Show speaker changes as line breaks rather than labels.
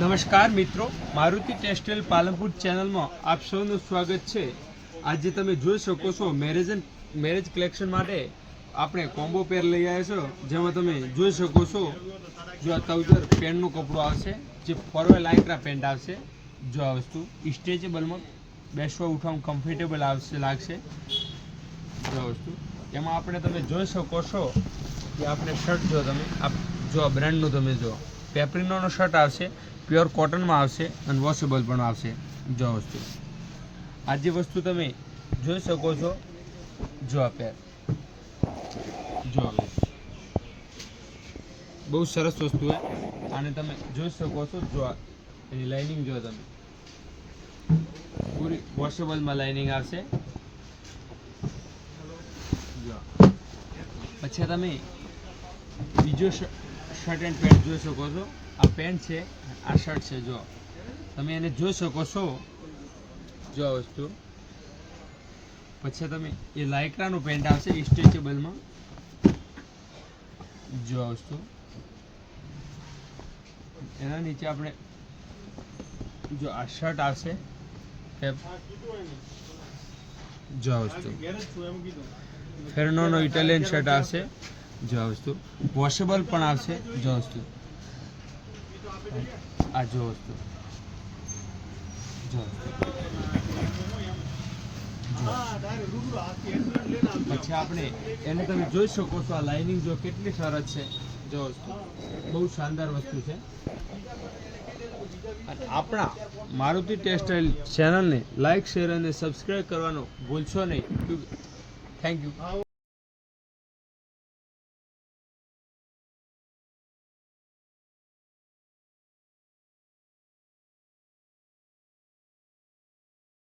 નમસ્કાર મિત્રો, મારુતિ ટેક્સટાઇલ પાલનપુર ચેનલમાં આપ સૌનું સ્વાગત છે। આજે તમે જોઈ શકો છો મેરેજ કલેક્શન માટે આપણે કોમ્બો પેર લઈ આવ્યા છો, જેમાં તમે જોઈ શકો છો જો આ ટ્રાઉઝર પેન્ટનું કપડું આવશે, જે ફોરવે લાઇક્રા પેન્ટ આવશે। જો આ વસ્તુ સ્ટ્રેચેબલમાં બેસવા ઉઠવામાં કમ્ફર્ટેબલ લાગશે। જો આ વસ્તુ એમાં આપણે તમે જોઈ શકો છો કે આપણે શર્ટ જો આ બ્રાન્ડનું તમે જો પેપ્રિનોનો શર્ટ આવશે, પ્યોર કોટનમાં આવશે અને વોશેબલ પણ આવશે। જો વસ્તુ આ જે વસ્તુ તમે જોઈ શકો છો, જો આ પેર જો બહુ સરસ વસ્તુ છે અને તમે જોઈ શકો છો। જો એની લાઇનિંગ જો તમે પૂરી વોશેબલમાં લાઇનિંગ આવશે। જો પછી તમે બીજો શર્ટ એન્ડ પેન્ટ જોઈ શકો છો। આ પેન્ટ છે, આ શર્ટ છે। જો તમે એને જોઈ શકો છો, જો આ વસ્તુ પછી તમે એ લાઇક્રાનું પેન્ટ આવશે સ્ટ્રેચેબલમાં। જો આ વસ્તુ એના નીચે આપણે જો આ શર્ટ આવશે, જો આ વસ્તુ ફેરનોનો ઇટાલિયન શર્ટ આવશે। જો આ વસ્તુ વોશેબલ પણ આવશે। જો વસ્તુ આ જો વસ્તુ જો પછી આપણે એને તમે જોઈ શકો છો, આ લાઇનિંગ જો કેટલી સરસ છે। જો વસ્તુ બહુ શાનદાર વસ્તુ છે। આપણા મારુતિ ટેક્સટાઇલ ચેનલને લાઇક, શેર અને સબસ્ક્રાઈબ કરવાનું ભૂલશો નહીં। Thank you.